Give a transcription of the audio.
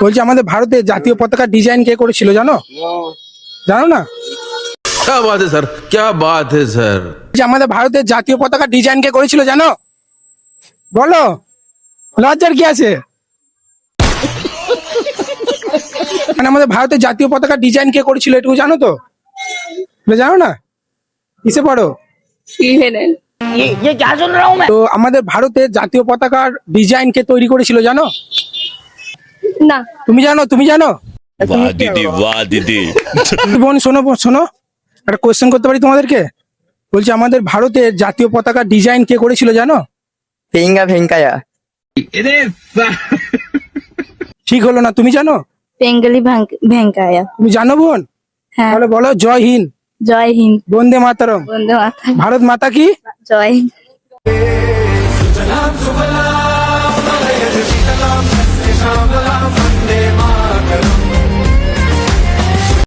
বলছি আমাদের ভারতের জাতীয় পতাকার ডিজাইন কে করেছিল জানো? জানো না? क्या बात है सर, क्या बात है सर। বলছি আমাদের ভারতের জাতীয় পতাকার ডিজাইন কে করেছিল জানো? বলো, লজ্জার কি আছে? মানে আমাদের ভারতের জাতীয় পতাকার ডিজাইন কে করেছিল এটুকু জানো তো? জানো না? কিসে পড়ো? তো আমাদের ভারতের জাতীয় পতাকার ডিজাইন কে তৈরি করেছিল জানো? না। তুমি জানো? তুমি জানো? वाह दीदी वाह दीदी। বোন শোনো, শোনো, একটা কোয়েশ্চেন করতে পারি তোমাদেরকে? বলছি আমাদের ভারতের জাতীয় পতাকার ডিজাইন কে করেছিল জানো? ভেঙ্গা ভেঙ্কায়া। ঠিক হলো না, তুমি জানো? বেঙ্গলি ভেঙ্কায়া। তুমি জানো বোন? হ্যাঁ। তাহলে বলো জয় হিন্দ, জয় হিন্দ, বন্দে মাতরম, বন্দে মাতরম, ভারত মাতা কি। জয় হিন্দ।